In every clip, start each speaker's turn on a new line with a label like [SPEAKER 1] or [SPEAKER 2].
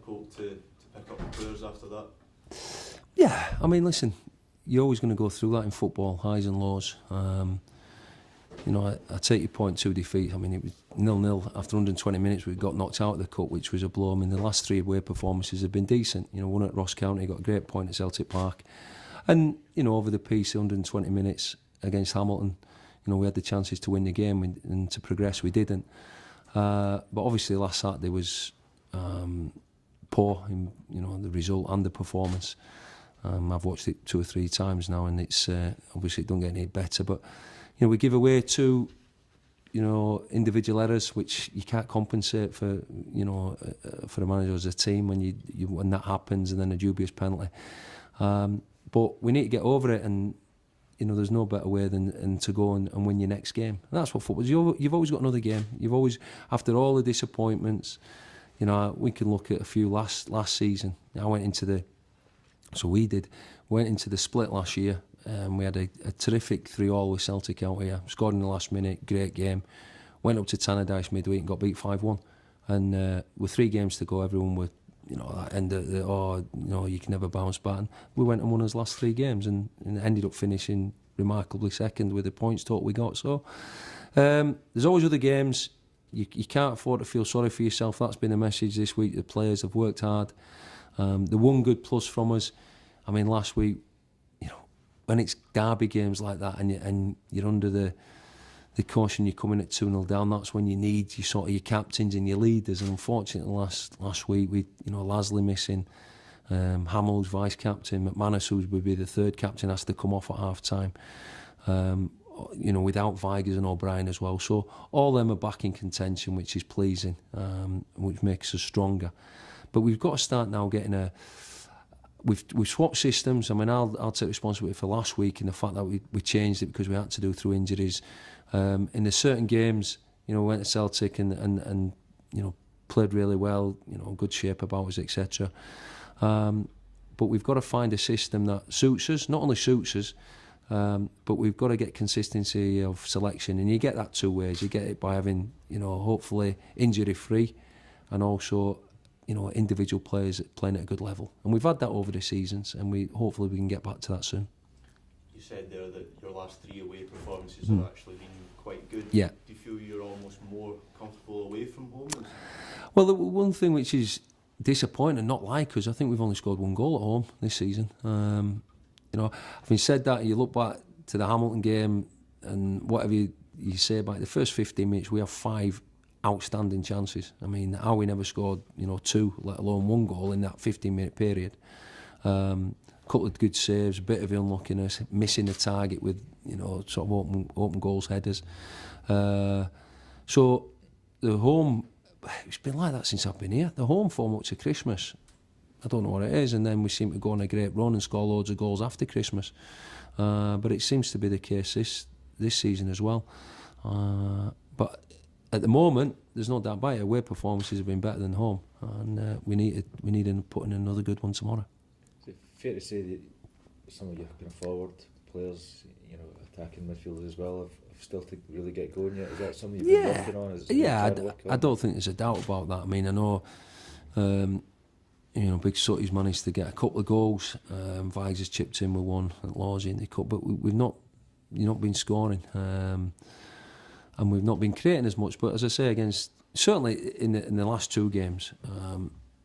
[SPEAKER 1] difficult to pick up the players after that?
[SPEAKER 2] Yeah, I mean, listen, you're always going to go through that in football, highs and lows. You know, I take your point, 2 defeats. I mean, it was 0-0 after 120 minutes. We got knocked out of the cup, which was a blow. I mean, the last 3 away performances have been decent. You know, one at Ross County, got a great point at Celtic Park. And, you know, over the piece, 120 minutes against Hamilton, you know, we had the chances to win the game and to progress. We didn't. But obviously last Saturday was poor in, you know, the result and the performance. I've watched it 2 or 3 times now, and it's obviously it don't get any better. But you know, we give away 2, you know, individual errors which you can't compensate for. You know, for a manager as a team when that happens, and then a dubious penalty. But we need to get over it, and you know, there's no better way than to go and win your next game. And that's what football is. You've always got another game. You've always, after all the disappointments, you know, we can look at a few last season. We went into the split last year. We had a terrific 3-3 with Celtic out here. Scored in the last minute, great game. Went up to Tannadice midweek and got beat 5-1. And with 3 games to go, everyone were, you know, that end of the, you know, you can never bounce back. And we went and won his last 3 games and ended up finishing remarkably second with the points total we got. So there's always other games. You can't afford to feel sorry for yourself. That's been the message this week. The players have worked hard. The one good plus from us, I mean, last week, you know, when it's derby games like that and you're under the caution, you're coming at 2-0 down, that's when you need your captains and your leaders. And unfortunately, last week, we, you know, Lasley missing, Hamill's vice captain, McManus, who would be the 3rd captain, has to come off at half time. You know, without Vigors and O'Brien as well. So all them are back in contention, which is pleasing, which makes us stronger. But we've got to start now getting We've swapped systems. I mean, I'll take responsibility for last week and the fact that we changed it because we had to do through injuries. In the certain games, you know, went to Celtic and you know, played really well. You know, good shape about us, etc. But we've got to find a system that suits us. Not only suits us, but we've got to get consistency of selection, and you get that 2 ways. You get it by having, you know, hopefully injury free, and also, you know, individual players playing at a good level. And we've had that over the seasons, and hopefully we can get back to that soon.
[SPEAKER 1] You said there that your last 3 away performances have actually been quite good.
[SPEAKER 2] Yeah.
[SPEAKER 1] Do you feel you're almost more comfortable away from home?
[SPEAKER 2] Well, the one thing which is disappointing, not like us, I think we've only scored 1 goal at home this season. You know, having said that, you look back to the Hamilton game, and whatever you say about it, the first 15 minutes, we have 5 outstanding chances. I mean, how we never scored, you know, 2, let alone 1 goal in that 15-minute period. Couple of good saves, a bit of unluckiness, missing the target with, you know, sort of open goals headers. So the home, it's been like that since I've been here. The home form up to Christmas, I don't know what it is, and then we seem to go on a great run and score loads of goals after Christmas. But it seems to be the case this season as well. But at the moment, there's no doubt about it. Away performances have been better than home, and we need to put in another good one tomorrow.
[SPEAKER 3] Is it fair to say that some of your kind of forward players, you know, attacking midfielders as well, have still to really get going yet? Is that something you've been working on?
[SPEAKER 2] I don't think there's a doubt about that. I mean, I know, you know, Big Sutty's managed to get a couple of goals. Viggs has chipped in with 1 at Lawsy in the cup, but we've not been scoring. And we've not been creating as much. But as I say, certainly in the last 2 games,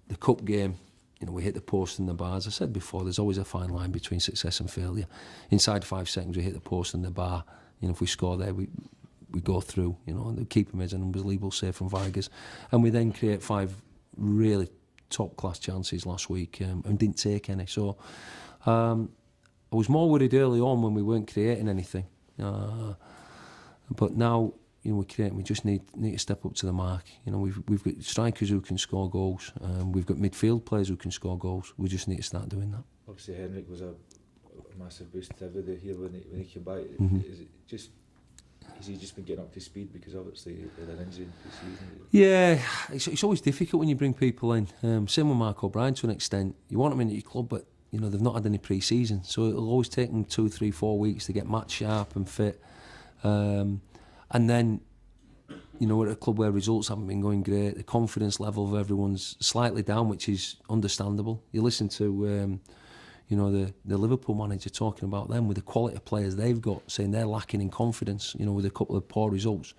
[SPEAKER 2] the cup game, you know, we hit the post and the bar. As I said before, there's always a fine line between success and failure. Inside 5 seconds, we hit the post and the bar. You know, if we score there, we go through. You know, and the keeper made an unbelievable save from Vigors, and we then create 5 really top class chances last week and didn't take any. So I was more worried early on when we weren't creating anything. But now, you know, we just need to step up to the mark. You know, we've got strikers who can score goals. We've got midfield players who can score goals. We just need to start doing that.
[SPEAKER 3] Obviously, Henrik was a massive boost to everybody here when he came back. Has he just been getting up to speed because obviously he had an injury this season?
[SPEAKER 2] Yeah, it's always difficult when you bring people in. Same with Mark O'Brien to an extent. You want them in at your club, but you know they've not had any pre-season, so it'll always take them 2, 3, 4 weeks to get match sharp and fit. And then you know, we're at a club where results haven't been going great. The confidence level of everyone's slightly down, which is understandable. You listen to, you know, the Liverpool manager talking about them with the quality of players they've got, saying they're lacking in confidence, you know, with a couple of poor results.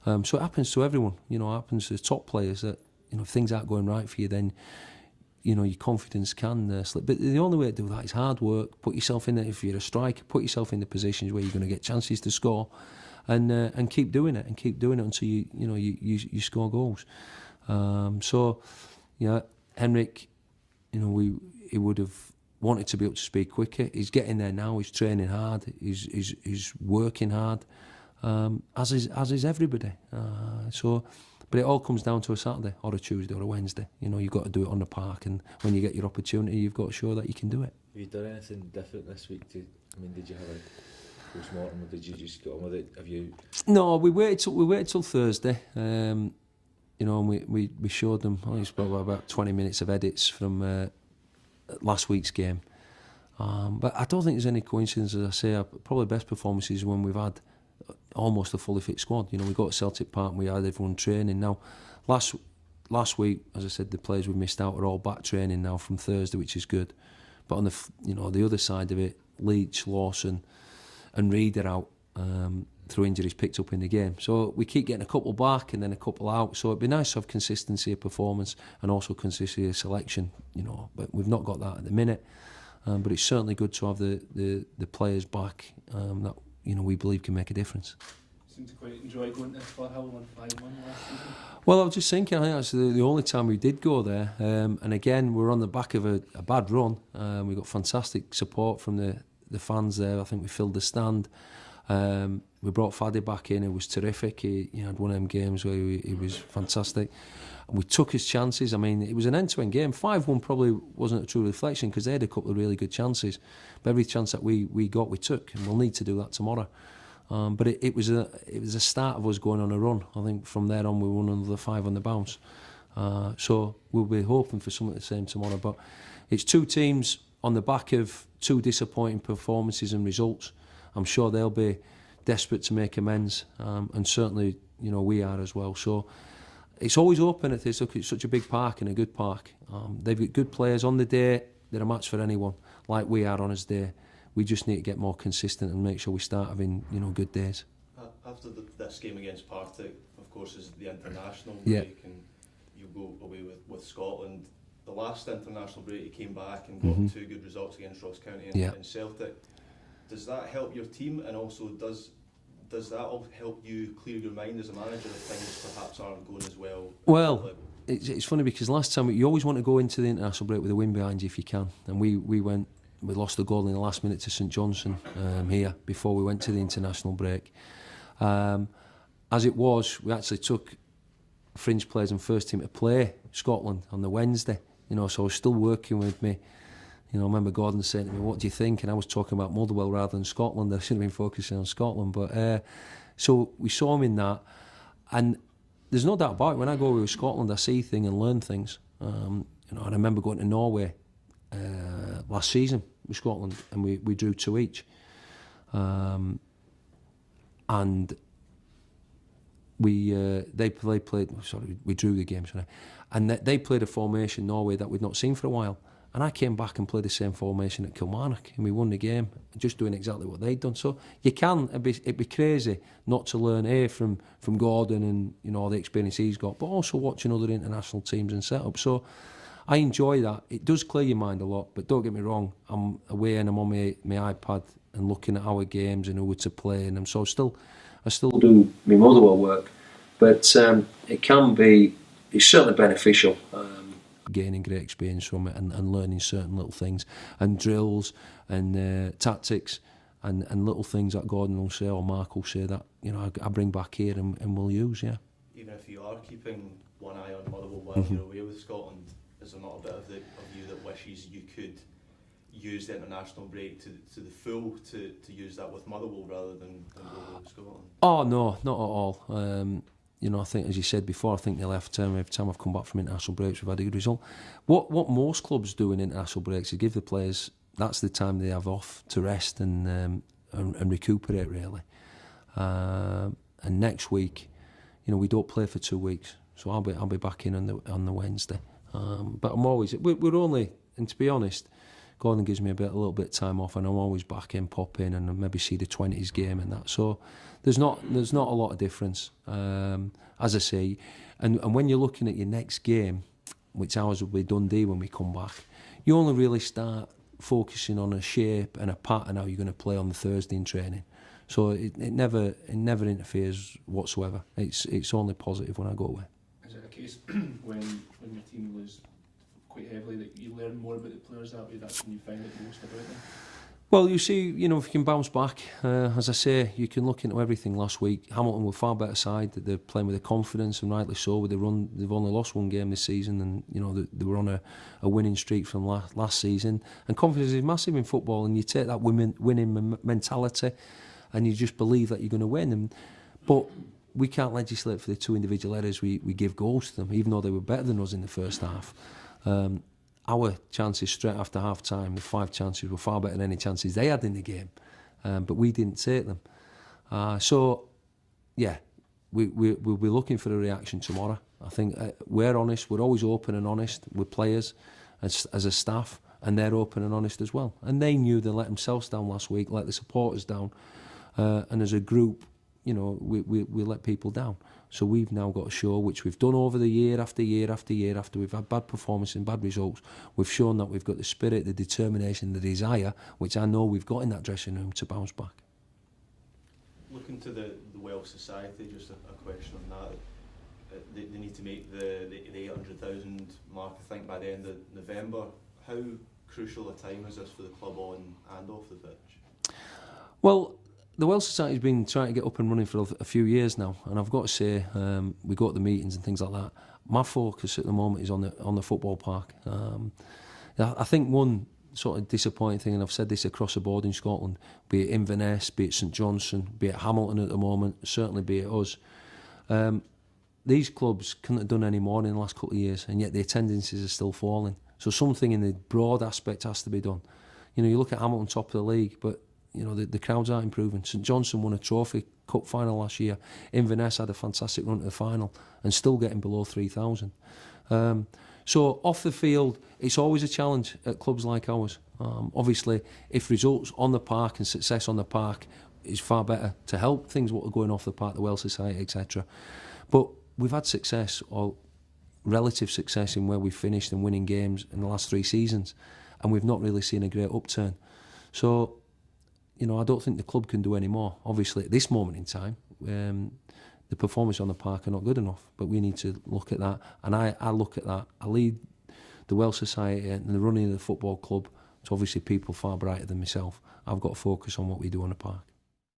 [SPEAKER 2] So it happens to everyone, you know, it happens to the top players that, you know, if things aren't going right for you, then, you know, your confidence can slip. But the only way to do that is hard work. Put yourself in it. If you're a striker, put yourself in the positions where you're going to get chances to score, and keep doing it, until you score goals. So, yeah, Henrik, you know, he would have wanted to be up to speed quicker. He's getting there now. He's training hard. He's working hard, as is everybody. But it all comes down to a Saturday or a Tuesday or a Wednesday. You know, you've got to do it on the park, and when you get your opportunity, you've got to show that you can do it.
[SPEAKER 3] Have you done anything different this week? Did you have a post-mortem, or did you just get on with it? Have you? No,
[SPEAKER 2] we waited till Thursday. You know, and we showed them. I think it's probably about 20 minutes of edits from last week's game. But I don't think there's any coincidence. As I say, probably the best performances when we've had almost a fully fit squad. You know, we got to Celtic Park and we had everyone training. Now, last week, as I said, the players we missed out are all back training now from Thursday, which is good. But on the other side of it, Leach, Lawson, and Reid are out through injuries picked up in the game. So we keep getting a couple back and then a couple out. So it'd be nice to have consistency of performance and also consistency of selection. You know, but we've not got that at the minute. But it's certainly good to have the players back that, you know, we believe can make a difference.
[SPEAKER 4] Seemed to quite enjoy going to Hull on 5-1 last season.
[SPEAKER 2] Well, I was just thinking, I think that's the only time we did go there. And again, we're on the back of a bad run. We got fantastic support from the fans there. I think we filled the stand. We brought Faddy back in. It was terrific. He had one of them games where he was fantastic. And we took his chances. I mean, it was an end-to-end game. 5-1 probably wasn't a true reflection because they had a couple of really good chances. But every chance that we got, we took, and we'll need to do that tomorrow. But it was a start of us going on a run. I think from there on we won another 5 on the bounce. So we'll be hoping for something the same tomorrow. But it's two teams on the back of two disappointing performances and results. I'm sure they'll be desperate to make amends, and certainly, you know, we are as well. So it's always open at this. Look, it's such a big park and a good park. They've got good players on the day. They're a match for anyone, like we are on his day. We just need to get more consistent and make sure we start having, you know, good days.
[SPEAKER 1] After this game against Partick, of course, is the international break, and you go away with Scotland. The last international break, you came back and got 2 good results against Ross County and Celtic. Does that help your team, and also does that all help you clear your mind as a manager if things perhaps aren't going as well?
[SPEAKER 2] Well, it's funny because last time you always want to go into the international break with a win behind you if you can, and we lost the goal in the last minute to St Johnstone here before we went to the international break. As it was, we actually took fringe players and first team to play Scotland on the Wednesday. You know, so I was still working with me. You know, I remember Gordon saying to me, "What do you think?" And I was talking about Motherwell rather than Scotland. I should have been focusing on Scotland. But so we saw him in that, and there's no doubt about it. When I go with Scotland, I see things and learn things. You know, I remember going to Norway last season with Scotland, and we drew 2 each. And we drew the game. Sorry, and they played a formation Norway that we'd not seen for a while. And I came back and played the same formation at Kilmarnock, and we won the game, just doing exactly what they'd done. So you can, it'd be crazy not to learn from Gordon and, you know, all the experience he's got, but also watching other international teams and setups. So I enjoy that. It does clear your mind a lot, but don't get me wrong, I'm away and I'm on my iPad and looking at our games and who we're to play in them. So I still do my Motherwell work, but it's certainly beneficial. Gaining great experience from it and learning certain little things and drills and tactics and little things that Gordon will say or Mark will say that, you know, I bring back here and we'll use.
[SPEAKER 1] Even if you are keeping one eye on Motherwell while you're away with Scotland, is there not a bit of you that wishes you could use the international break to the full to use that with Motherwell rather than go with Scotland? Oh no, not at all. You know, I think, as you said before, I think they'll have every time I've come back from international breaks, we've had a good result. What most clubs do in international breaks is give the players, that's the time they have off to rest and recuperate, really. And next week,
[SPEAKER 2] we don't play for 2 weeks, so I'll be back in on the Wednesday. But I'm always we're only, and to be honest, Gordon gives me a little bit of time off, and I'm always back in, pop in, and maybe see the 20s game and that. So there's not a lot of difference, as I say. And when you're looking at your next game, which ours will be Dundee when we come back, you only really start focusing on a shape and a pattern how you're going to play on the Thursday in training. So it never interferes whatsoever. It's only positive when I go away.
[SPEAKER 4] Is it a case when your team lose quite heavily that you learn more about the players that way? That's when you find out most about them?
[SPEAKER 2] Well, you see, if you can bounce back, as I say, you can look into everything last week. Hamilton were far better side. They're playing with the confidence, and rightly so. With the run, they've only lost 1 game this season, and they were on a winning streak from last season. And confidence is massive in football, and you take that winning mentality, and you just believe that you're going to win. But we can't legislate for the 2 individual errors we give goals to them, even though they were better than us in the first half. Our chances straight after half time, the 5 chances were far better than any chances they had in the game, but we didn't take them. So, yeah, we'll be looking for a reaction tomorrow. I think we're honest, we're always open and honest with players as a staff, and they're open and honest as well. And they knew they let themselves down last week, let the supporters down, and as a group, we let people down. So we've now got to show, which we've done over the year after year after year after we've had bad performance and bad results, we've shown that we've got the spirit, the determination, the desire, which I know we've got in that dressing room to bounce back.
[SPEAKER 1] Looking to the Welsh society, just a question on that. They need to make the 800,000 mark, I think, by the end of November. How crucial a time is this for the club on and off the pitch?
[SPEAKER 2] Well, the Welsh Society's been trying to get up and running for a few years now, and I've got to say, we go to the meetings and things like that. My focus at the moment is on the football park. I think one sort of disappointing thing, and I've said this across the board in Scotland, be it Inverness, be it St Johnstone, be it Hamilton at the moment, certainly be it us. These clubs couldn't have done any more in the last couple of years, and yet the attendances are still falling. So something in the broad aspect has to be done. You look at Hamilton top of the league, but the crowds aren't improving. St Johnstone won a trophy cup final last year. Inverness had a fantastic run to the final and still getting below 3,000. So off the field, it's always a challenge at clubs like ours. Obviously, if results on the park and success on the park is far better to help things what are going off the park, the Welsh Society, etc. But we've had success, or relative success, in where we've finished and winning games in the last 3 seasons, and we've not really seen a great upturn. So, I don't think the club can do any more. Obviously, at this moment in time, the performance on the park are not good enough, but we need to look at that. And I look at that. I lead the Welsh Society and the running of the football club to obviously people far brighter than myself. I've got to focus on what we do on the park.